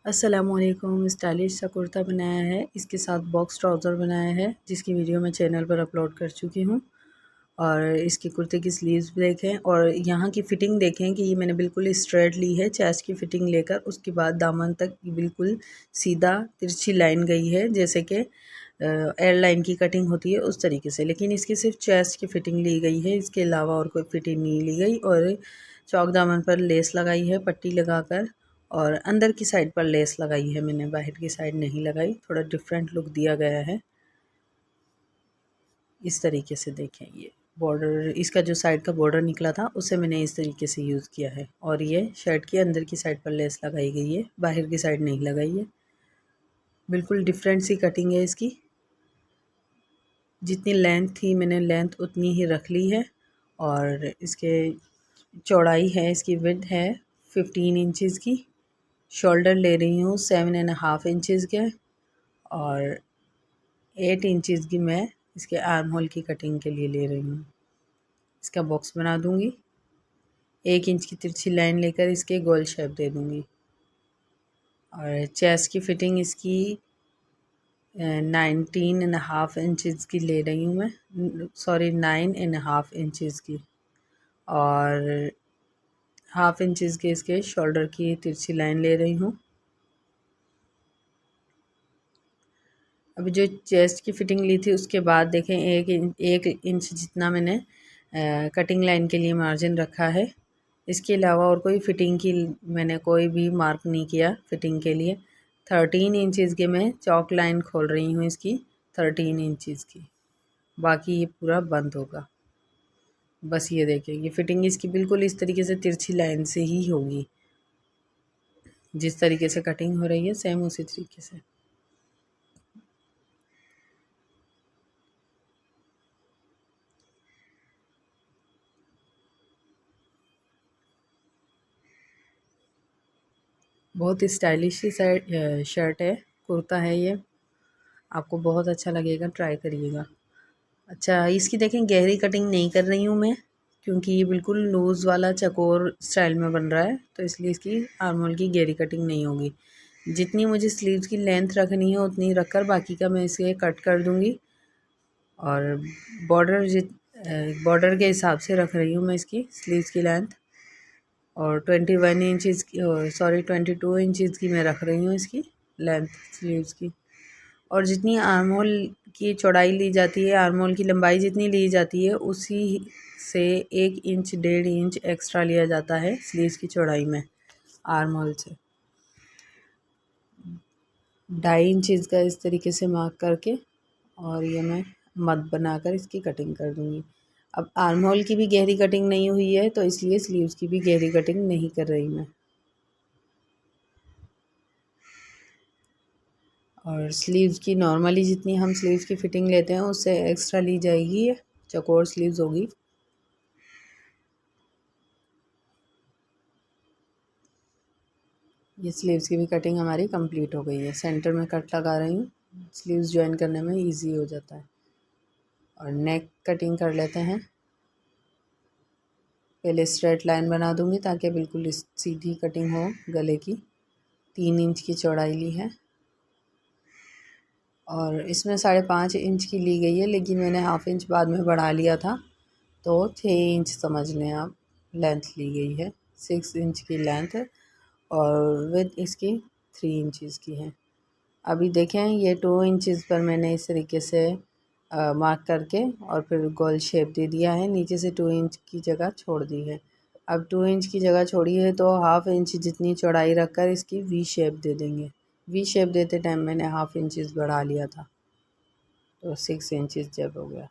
अस्सलामुअलैकुम। स्टाइलिश सा कुर्ता बनाया है, इसके साथ बॉक्स ट्राउज़र बनाया है जिसकी वीडियो मैं चैनल पर अपलोड कर चुकी हूँ। और इसके कुर्ते की स्लीव्स देखें और यहाँ की फ़िटिंग देखें कि ये मैंने बिल्कुल स्ट्रेट ली है, चेस्ट की फ़िटिंग लेकर उसके बाद दामन तक बिल्कुल सीधा तिरछी लाइन गई है, जैसे कि एयरलाइन की कटिंग होती है उस तरीके से। लेकिन इसकी सिर्फ चेस्ट की फ़िटिंग ली गई है, इसके अलावा और कोई फ़िटिंग नहीं ली गई। और चौक दामन पर लेस लगाई है पट्टी लगाकर, और अंदर की साइड पर लेस लगाई है मैंने, बाहर की साइड नहीं लगाई। थोड़ा डिफरेंट लुक दिया गया है। इस तरीके से देखें, ये बॉर्डर, इसका जो साइड का बॉर्डर निकला था उसे मैंने इस तरीके से यूज़ किया है। और ये शर्ट की अंदर की साइड पर लेस लगाई गई है, बाहर की साइड नहीं लगाई है। बिल्कुल डिफरेंट सी कटिंग है इसकी। जितनी लेंथ थी मैंने लेंथ उतनी ही रख ली है। और इसके चौड़ाई है, इसकी विड्थ है 15 इंचज़ की। शोल्डर ले रही हूँ 7.5 इंचज़ के, और 8 इंचज़ की मैं इसके आर्म होल की कटिंग के लिए ले रही हूँ। इसका बॉक्स बना दूँगी, 1 इंच की तिरछी लाइन लेकर इसके गोल शेप दे दूँगी। और चेस्ट की फ़िटिंग इसकी 19.5 इंचज़ की ले रही हूँ मैं, सॉरी 9.5 इंचज़ की। और हाफ इंचज़ के इसके शोल्डर की तिरछी लाइन ले रही हूँ। अभी जो चेस्ट की फ़िटिंग ली थी उसके बाद देखें, 1 इंच जितना मैंने कटिंग लाइन के लिए मार्जिन रखा है। इसके अलावा और कोई फ़िटिंग की मैंने कोई भी मार्क नहीं किया फ़िटिंग के लिए। 13 इंचज़ के मैं चौक लाइन खोल रही हूँ इसकी, 13 इंचज़ की। बाकी ये पूरा बंद होगा। बस ये देखें, ये फ़िटिंग इसकी बिल्कुल इस तरीके से तिरछी लाइन से ही होगी। जिस तरीके से कटिंग हो रही है सेम उसी तरीके से। बहुत स्टाइलिश सी शर्ट है, कुर्ता है ये। आपको बहुत अच्छा लगेगा, ट्राई करिएगा। अच्छा, इसकी देखें गहरी कटिंग नहीं कर रही हूँ मैं, क्योंकि ये बिल्कुल लूज़ वाला चकोर स्टाइल में बन रहा है, तो इसलिए इसकी आर्म होल की गहरी कटिंग नहीं होगी। जितनी मुझे स्लीव्स की लेंथ रखनी है उतनी रखकर बाकी का मैं इसे कट कर दूँगी। और बॉर्डर बॉर्डर के हिसाब से रख रही हूँ मैं इसकी स्लीव्स की लेंथ। और 21 इंचज़ की, सॉरी 22 इंचज़ की मैं रख रही हूँ इसकी लेंथ स्लीव्स की। और जितनी आर्म होल की चौड़ाई ली जाती है, आर्म होल की लंबाई जितनी ली जाती है उसी से 1 इंच 1.5 इंच एक्स्ट्रा लिया जाता है स्लीव्स की चौड़ाई में। आर्म होल से 2.5 इंचज़ का इस तरीके से मार्क करके, और ये मैं मद बनाकर इसकी कटिंग कर दूँगी। अब आर्म होल की भी गहरी कटिंग नहीं हुई है, तो इसलिए स्लीव्स की भी गहरी कटिंग नहीं कर रही मैं। और स्लीव्स की नॉर्मली जितनी हम स्लीव्स की फ़िटिंग लेते हैं उससे एक्स्ट्रा ली जाएगी, ये चौकोर स्लीव्स होगी। ये स्लीव्स की भी कटिंग हमारी कंप्लीट हो गई है। सेंटर में कट लगा रही हूँ, स्लीव्स जॉइन करने में इजी हो जाता है। और नेक कटिंग कर लेते हैं। पहले स्ट्रेट लाइन बना दूँगी ताकि बिल्कुल सीधी कटिंग हो गले की। 3 इंच की चौड़ाई ली है, और इसमें 5.5 इंच की ली गई है, लेकिन मैंने हाफ इंच बाद में बढ़ा लिया था, तो 6 इंच समझ लें आप लेंथ ली गई है। 6 इंच की लेंथ है, और विड्थ इसकी 3 इंचज़ की है। अभी देखें, ये 2 इंचज़ पर मैंने इस तरीके से मार्क करके और फिर गोल शेप दे दिया है। नीचे से 2 इंच की जगह छोड़ दी है। अब 2 इंच की जगह छोड़ी है तो हाफ इंच जितनी चौड़ाई रखकर इसकी वी शेप दे देंगे। वी शेप देते टाइम मैंने हाफ इंचज़ बढ़ा लिया था, तो 6 इंचज़ जब हो गया।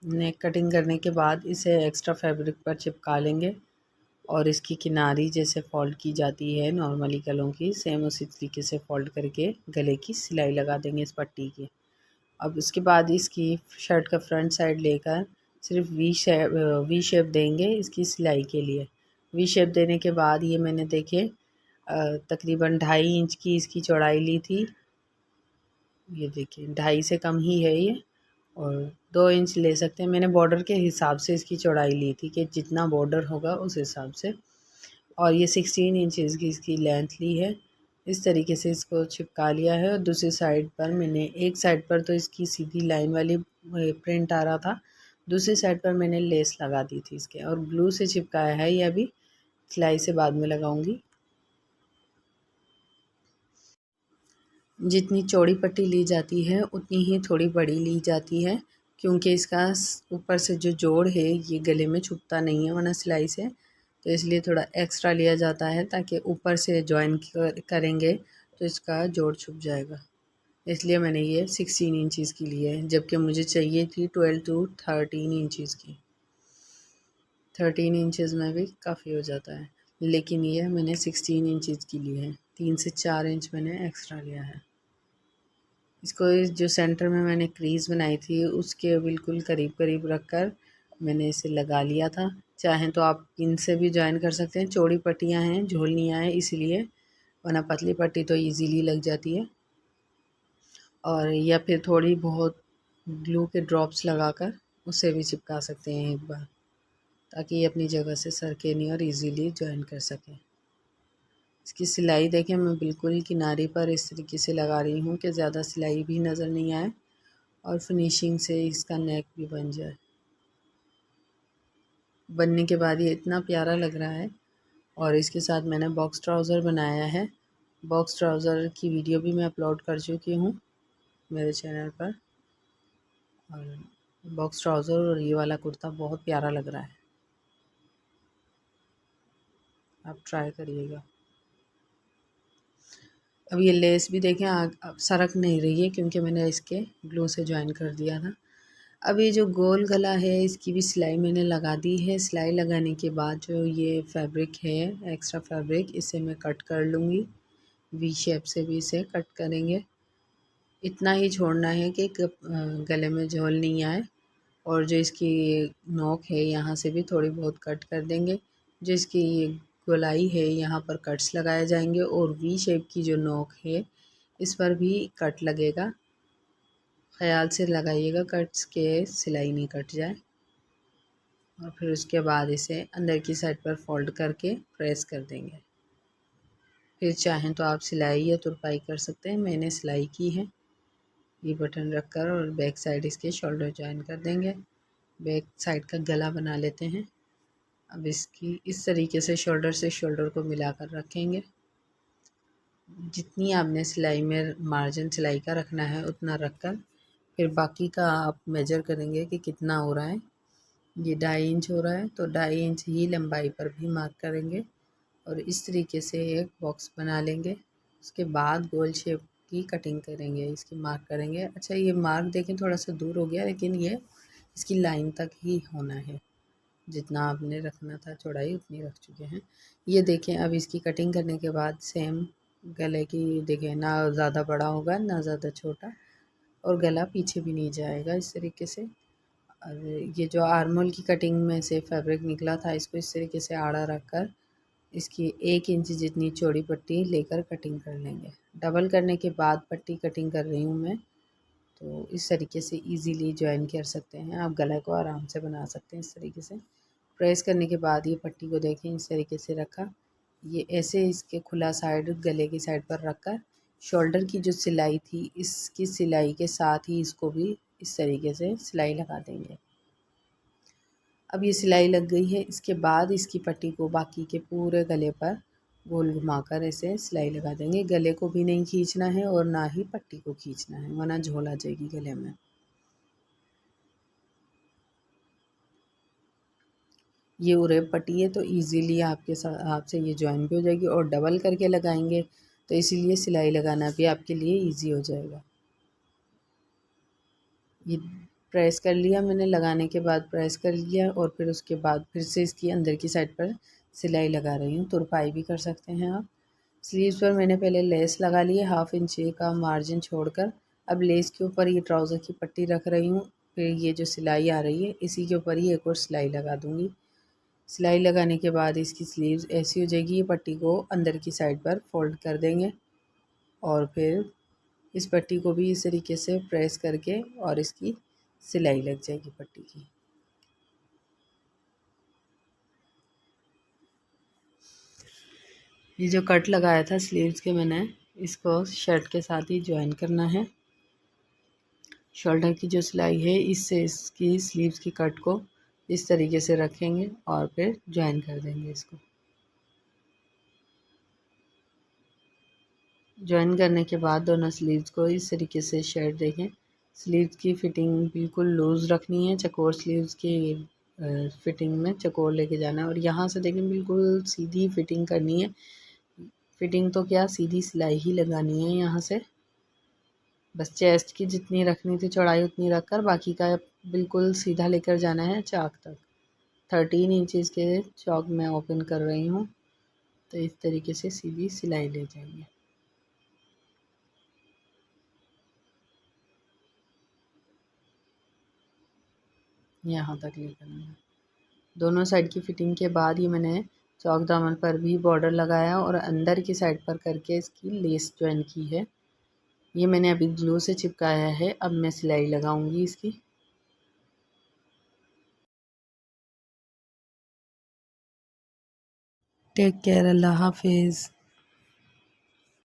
नेक कटिंग करने के बाद इसे एक्स्ट्रा फैब्रिक पर चिपका लेंगे, और इसकी किनारी जैसे फ़ोल्ड की जाती है नॉर्मली गलों की, सेम उसी तरीके से फ़ोल्ड करके गले की सिलाई लगा देंगे इस पट्टी की। अब उसके बाद इसकी शर्ट का फ्रंट साइड लेकर सिर्फ वी शेप देंगे इसकी सिलाई के लिए। वी शेप देने के बाद ये मैंने देखे तकरीबन 2.5 इंच की इसकी चौड़ाई ली थी। ये देखिए 2.5 से कम ही है ये, और 2 इंच ले सकते हैं। मैंने बॉर्डर के हिसाब से इसकी चौड़ाई ली थी कि जितना बॉर्डर होगा उस हिसाब से, और ये 16 इंचज़ की इसकी लेंथ ली है। इस तरीके से इसको चिपका लिया है। और दूसरी साइड पर मैंने, एक साइड पर तो इसकी सीधी लाइन वाली प्रिंट आ रहा था, दूसरी साइड पर मैंने लेस लगा दी थी इसके, और ग्लू से चिपकाया है। ये अभी सिलाई से बाद में लगाऊंगी। जितनी चौड़ी पट्टी ली जाती है उतनी ही थोड़ी बड़ी ली जाती है, क्योंकि इसका ऊपर से जो जोड़ है ये गले में छुपता नहीं है वरना सिलाई से, तो इसलिए थोड़ा एक्स्ट्रा लिया जाता है ताकि ऊपर से जॉइन करेंगे तो इसका जोड़ छुप जाएगा। इसलिए मैंने ये 16 इंचज़ की ली है, जबकि मुझे चाहिए थी 12 to 13 इंचज़ की। 13 इंचज़ में भी काफ़ी हो जाता है, लेकिन ये मैंने 16 इंचज़ की ली है। 3 से 4 इंच मैंने एक्स्ट्रा लिया है। इसको जो सेंटर में मैंने क्रीज़ बनाई थी उसके बिल्कुल करीब करीब रख कर मैंने इसे लगा लिया था। चाहें तो आप पिन से भी जॉइन कर सकते हैं, चौड़ी पट्टियाँ हैं, झोलनियाँ हैं इसलिए, वरना पतली पट्टी तो इजीली लग जाती है। और या फिर थोड़ी बहुत ग्लू के ड्रॉप्स लगाकर उसे भी चिपका सकते हैं एक बार, ताकि ये अपनी जगह से सरके नहीं और इजीली जॉइन कर सकें। इसकी सिलाई देखें, मैं बिल्कुल किनारे पर इस तरीके से लगा रही हूँ कि ज़्यादा सिलाई भी नज़र नहीं आए और फिनिशिंग से इसका नेक भी बन जाए। बनने के बाद ये इतना प्यारा लग रहा है। और इसके साथ मैंने बॉक्स ट्राउज़र बनाया है। बॉक्स ट्राउज़र की वीडियो भी मैं अपलोड कर चुकी हूँ मेरे चैनल पर। और बॉक्स ट्राउज़र और ये वाला कुर्ता बहुत प्यारा लग रहा है, आप ट्राई करिएगा। अब ये लेस भी देखें अब सरक नहीं रही है, क्योंकि मैंने इसके ग्लू से जॉइन कर दिया था। अब ये जो गोल गला है इसकी भी सिलाई मैंने लगा दी है। सिलाई लगाने के बाद जो ये फैब्रिक है, एक्स्ट्रा फैब्रिक, इसे मैं कट कर लूँगी। वी शेप से भी इसे कट करेंगे। इतना ही छोड़ना है कि गले में झोल नहीं आए। और जो इसकी नोक है यहाँ से भी थोड़ी बहुत कट कर देंगे। जो इसकी गोलाई है यहाँ पर कट्स लगाए जाएंगे, और वी शेप की जो नोक है इस पर भी कट लगेगा। ख़याल से लगाइएगा कट्स के सिलाई नहीं कट जाए। और फिर उसके बाद इसे अंदर की साइड पर फोल्ड करके प्रेस कर देंगे। फिर चाहें तो आप सिलाई या तुरपाई कर सकते हैं, मैंने सिलाई की है। ये बटन रखकर और बैक साइड इसके शोल्डर जॉइन कर देंगे। बैक साइड का गला बना लेते हैं। अब इसकी इस तरीके से शोल्डर से शोल्डर को मिलाकर रखेंगे। जितनी आपने सिलाई में मार्जिन सिलाई का रखना है उतना रखकर फिर बाकी का आप मेजर करेंगे कि कितना हो रहा है। ये 2.5 इंच हो रहा है तो 2.5 इंच ही लंबाई पर भी मार्क करेंगे, और इस तरीके से एक बॉक्स बना लेंगे। उसके बाद गोल शेप की कटिंग करेंगे, इसकी मार्क करेंगे। अच्छा, ये मार्क देखें थोड़ा सा दूर हो गया, लेकिन ये इसकी लाइन तक ही होना है। जितना आपने रखना था चौड़ाई उतनी रख चुके हैं। ये देखें, अब इसकी कटिंग करने के बाद सेम गले की देखें, ना ज़्यादा बड़ा होगा ना ज़्यादा छोटा, और गला पीछे भी नहीं जाएगा इस तरीके से। और ये जो आर्मोल की कटिंग में से फैब्रिक निकला था, इसको इस तरीके से आड़ा रख कर इसकी 1 इंच जितनी चौड़ी पट्टी लेकर कटिंग कर लेंगे। डबल करने के बाद पट्टी कटिंग कर रही हूँ मैं, तो इस तरीके से इजीली जॉइन कर सकते हैं। आप गला को आराम से बना सकते हैं इस तरीके से। प्रेस करने के बाद ये पट्टी को देखें इस तरीके से रखा, ये ऐसे इसके खुला साइड गले की साइड पर रखकर शोल्डर की जो सिलाई थी इसकी सिलाई के साथ ही इसको भी इस तरीके से सिलाई लगा देंगे। अब ये सिलाई लग गई है। इसके बाद इसकी पट्टी को बाकी के पूरे गले पर गोल घुमाकर ऐसे सिलाई लगा देंगे। गले को भी नहीं खींचना है और ना ही पट्टी को खींचना है, वरना झोल आ जाएगी गले में। ये उरेब पट्टी है तो इजीली आपसे ये जॉइन भी हो जाएगी, और डबल करके लगाएंगे तो इसीलिए सिलाई लगाना भी आपके लिए इजी हो जाएगा। ये प्रेस कर लिया मैंने, लगाने के बाद प्रेस कर लिया, और फिर उसके बाद फिर से इसकी अंदर की साइड पर सिलाई लगा रही हूँ। तुरपाई भी कर सकते हैं आप। स्लीव्स पर मैंने पहले लेस लगा ली है, 1/2 इंच का मार्जिन छोड़कर। अब लेस के ऊपर ये ट्राउज़र की पट्टी रख रही हूँ, फिर ये जो सिलाई आ रही है इसी के ऊपर ही एक और सिलाई लगा दूँगी। सिलाई लगाने के बाद इसकी स्लीव्स ऐसी हो जाएगी, ये पट्टी को अंदर की साइड पर फोल्ड कर देंगे और फिर इस पट्टी को भी इस तरीके से प्रेस करके और इसकी सिलाई लग जाएगी पट्टी की। ये जो कट लगाया था स्लीव्स के मैंने, इसको शर्ट के साथ ही ज्वाइन करना है। शोल्डर की जो सिलाई है इससे इसकी स्लीव्स की कट को इस तरीके से रखेंगे और फिर ज्वाइन कर देंगे इसको। ज्वाइन करने के बाद दोनों स्लीव्स को इस तरीके से शर्ट देखें, स्लीव्स की फ़िटिंग बिल्कुल लूज़ रखनी है, चकोर स्लीव्स की फ़िटिंग में चकोर लेके जाना है और यहाँ से देखें बिल्कुल सीधी फ़िटिंग करनी है। फ़िटिंग तो क्या, सीधी सिलाई ही लगानी है यहाँ से। बस चेस्ट की जितनी रखनी थी चौड़ाई उतनी रख कर बाकी का बिल्कुल सीधा लेकर जाना है चाक तक। 13 इंचज़ के चौक मैं ओपन कर रही हूँ, तो इस तरीके से सीधी सिलाई ले जाएंगे। यहाँ तक लेकर आना। दोनों साइड की फ़िटिंग के बाद ये मैंने चौक दामन पर भी बॉर्डर लगाया और अंदर की साइड पर करके इसकी लेस ज्वाइन की है। ये मैंने अभी ग्लू से चिपकाया है, अब मैं सिलाई लगाऊंगी इसकी। टेक केयर, अल्लाह हाफिज़।